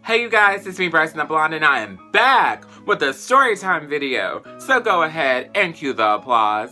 Hey you guys, it's me Bryson the Blonde and I am back with a storytime video. So go ahead and cue the applause.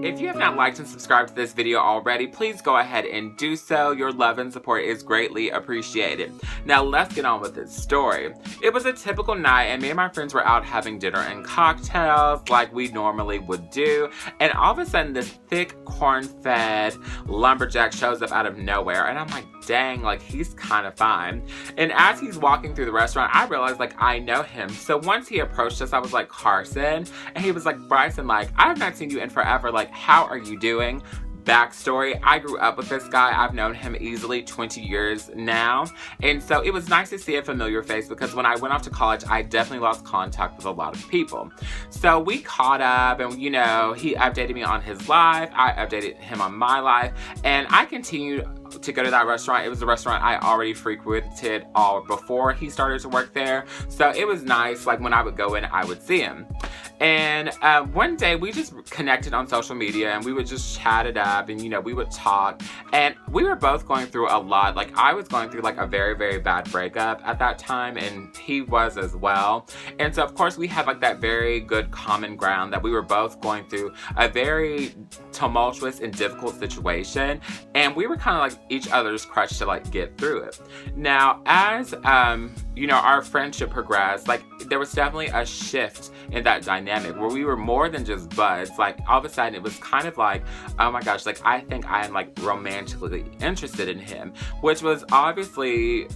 If you have not liked and subscribed to this video already, please go ahead and do so. Your love and support is greatly appreciated. Now let's get on with this story. It was a typical night and me and my friends were out having dinner and cocktails like we normally would do. And all of a sudden this thick corn-fed lumberjack shows up out of nowhere. And I'm like, dang, like he's kind of fine. And as he's walking through the restaurant, I realized like I know him. So once he approached us, I was like, Carson. And he was like, Bryson, like I have not seen you in forever. Like, how are you doing? Backstory, I grew up with this guy. I've known him easily 20 years now. And so it was nice to see a familiar face because when I went off to college, I definitely lost contact with a lot of people. So we caught up and, you know, he updated me on his life. I updated him on my life. And I continued to go to that restaurant. It was a restaurant I already frequented all before he started to work there. So it was nice. Like when I would go in, I would see him. And one day we just connected on social media and we would just chat it up and, you know, we would talk. And we were both going through a lot. Like I was going through like a very, very bad breakup at that time and he was as well. And so of course we had like that very good common ground that we were both going through a very tumultuous and difficult situation. And we were kind of like each other's crutch to like get through it. Now, as you know, our friendship progressed, like there was definitely a shift in that dynamic where we were more than just buds. Like all of a sudden it was kind of like, oh my gosh, like I think I am like romantically interested in him, which was obviously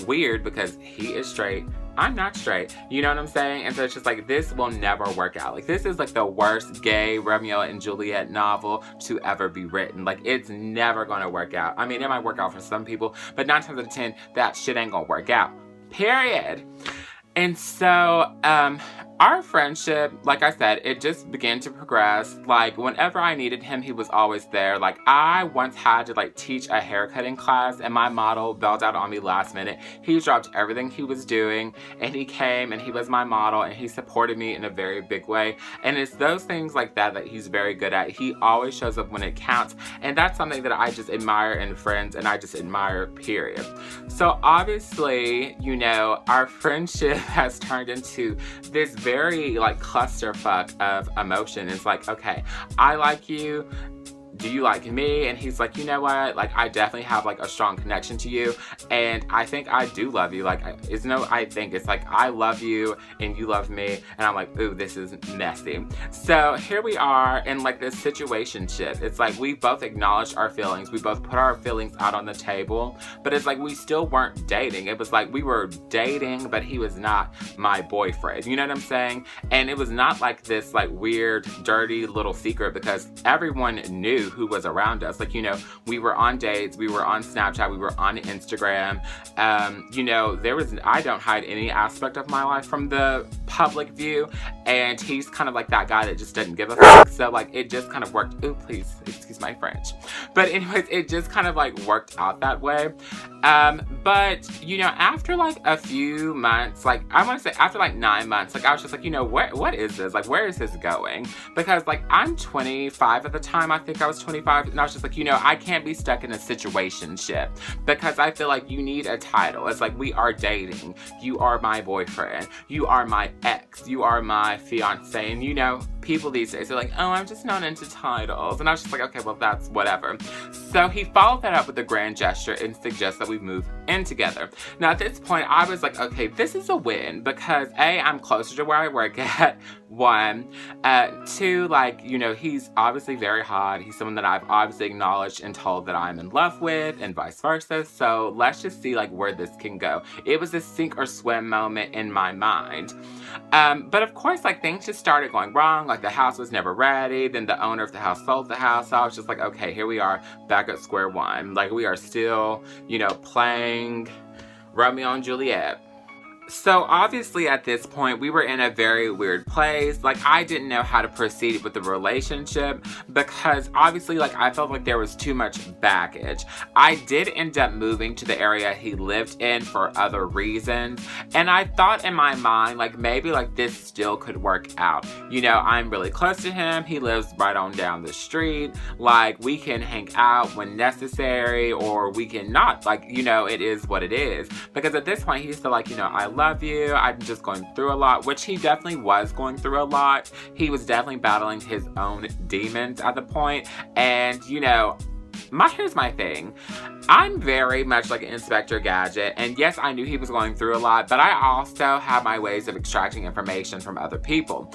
weird because he is straight. I'm not straight, you know what I'm saying? And so it's just like, this will never work out. Like this is like the worst gay Romeo and Juliet novel to ever be written. Like it's never gonna work out. I mean, it might work out for some people, but 9 times out of 10, that shit ain't gonna work out, period. And so, our friendship, like I said, it just began to progress. Like, whenever I needed him, he was always there. Like, I once had to, like, teach a haircutting class, and my model bailed out on me last minute. He dropped everything he was doing, and he came, and he was my model, and he supported me in a very big way. And it's those things like that that he's very good at. He always shows up when it counts, and that's something that I just admire in friends, and I just admire, period. So, obviously, you know, our friendship has turned into this very like clusterfuck of emotion. It's like, okay, I like you. Do you like me? And he's like, you know what? Like, I definitely have like a strong connection to you. And I think I do love you. Like, it's no, I think it's like, I love you and you love me. And I'm like, ooh, this is messy. So here we are in like this situationship. It's like, we both acknowledged our feelings. We both put our feelings out on the table, but it's like, we still weren't dating. It was like, we were dating, but he was not my boyfriend. You know what I'm saying? And it was not like this like weird, dirty little secret because everyone knew who was around us. Like, you know, we were on dates, we were on Snapchat, we were on Instagram. You know, I don't hide any aspect of my life from the public view, and he's kind of like that guy that just doesn't give a fuck. So like it just kind of worked. Ooh, please excuse my French. But anyways, it just kind of like worked out that way. But you know, after like a few months, like I want to say after like 9 months, like I was just like, you know, what is this? Like, where is this going? Because like I'm 25 at the time. I think I was 25, and I was just like, you know, I can't be stuck in a situationship because I feel like you need a title. It's like, we are dating. You are my boyfriend. You are my ex. You are my fiance. And you know, people these days are like, oh, I'm just not into titles. And I was just like, okay, well, that's whatever. So he followed that up with a grand gesture and suggests that we move in together. Now, at this point, I was like, okay, this is a win because A, I'm closer to where I work at, 1. 2, like, you know, he's obviously very hot. He's someone that I've obviously acknowledged and told that I'm in love with and vice versa. So let's just see like where this can go. It was a sink or swim moment in my mind. But of course, like things just started going wrong. Like the house was never ready. Then the owner of the house sold the house. So I was just like, okay, here we are back at square one. Like we are still, you know, playing Romeo and Juliet. So obviously at this point, we were in a very weird place. Like, I didn't know how to proceed with the relationship because obviously, like, I felt like there was too much baggage. I did end up moving to the area he lived in for other reasons. And I thought in my mind, like, maybe like this still could work out. You know, I'm really close to him. He lives right on down the street. Like, we can hang out when necessary, or we can not. Like, you know, it is what it is. Because at this point, he's still like, you know, I love you. I'm just going through a lot, which he definitely was going through a lot. He was definitely battling his own demons at the point. And, you know, here's my thing. I'm very much like an Inspector Gadget, and yes, I knew he was going through a lot, but I also have my ways of extracting information from other people.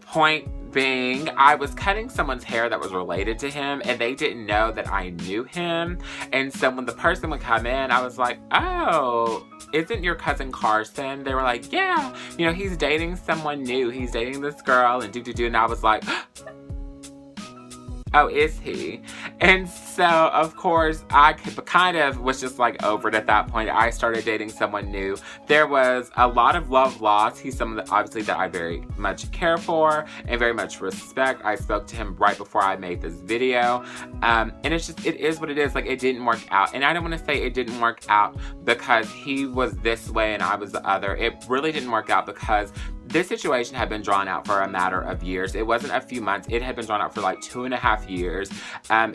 Point being, I was cutting someone's hair that was related to him, and they didn't know that I knew him. And so when the person would come in, I was like, oh, isn't your cousin Carson? They were like, yeah, you know, he's dating someone new. He's dating this girl, and do. And I was like, oh, is he? And so, of course, I kind of was just like over it at that point. I started dating someone new. There was a lot of love lost. He's someone that obviously that I very much care for and very much respect. I spoke to him right before I made this video. And it's just, it is what it is. Like, it didn't work out. And I don't want to say it didn't work out because he was this way and I was the other. It really didn't work out because this situation had been drawn out for a matter of years. It wasn't a few months. It had been drawn out for like 2.5 years.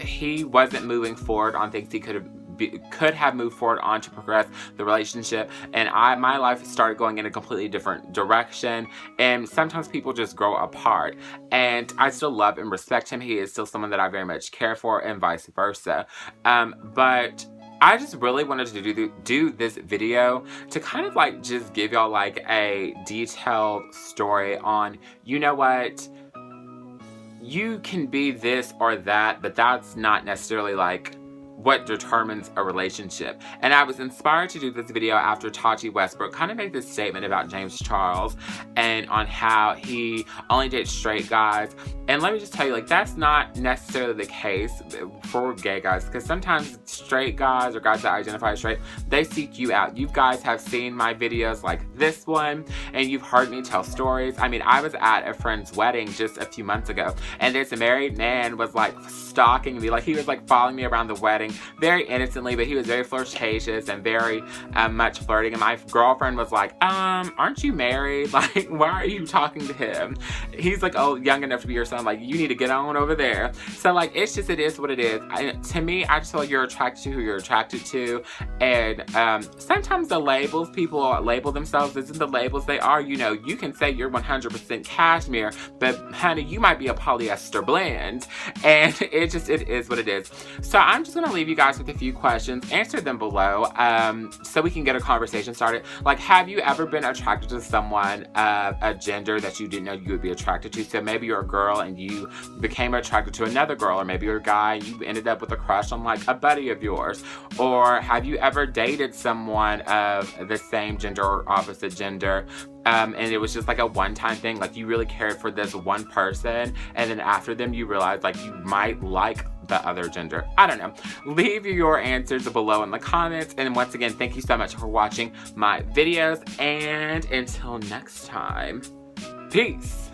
He wasn't moving forward on things he could have moved forward on to progress the relationship, and my life started going in a completely different direction. And sometimes people just grow apart, and I still love and respect him. He is still someone that I very much care for, and vice versa. But I just really wanted to do this video to kind of like just give y'all like a detailed story on, you know what, you can be this or that, but that's not necessarily like what determines a relationship. And I was inspired to do this video after Tati Westbrook kind of made this statement about James Charles and on how he only dates straight guys. And let me just tell you, like, that's not necessarily the case for gay guys, because sometimes straight guys or guys that identify as straight, they seek you out. You guys have seen my videos like this one, and you've heard me tell stories. I mean, I was at a friend's wedding just a few months ago, and this married man was like stalking me. Like, he was like following me around the wedding very innocently, but he was very flirtatious and very much flirting. And my girlfriend was like, aren't you married? Like, why are you talking to him? He's like, oh, young enough to be your son. Like, you need to get on over there. So like, it's just, it is what it is. To me, I just feel like you're attracted to who you're attracted to. And sometimes the labels people label themselves isn't the labels they are. You know, you can say you're 100% cashmere, but honey, you might be a polyester blend. And it is what it is. So I'm just gonna leave you guys with a few questions. Answer them below so we can get a conversation started. Like, have you ever been attracted to someone a gender that you didn't know you would be attracted to? So maybe you're a girl and you became attracted to another girl, or maybe you're a guy and you ended up with a crush on like a buddy of yours. Or have you ever dated someone of the same gender or opposite gender and it was just like a one-time thing? Like, you really cared for this one person, and then after them you realized like you might like the other gender. I don't know. Leave your answers below in the comments. And once again, thank you so much for watching my videos, and until next time, peace.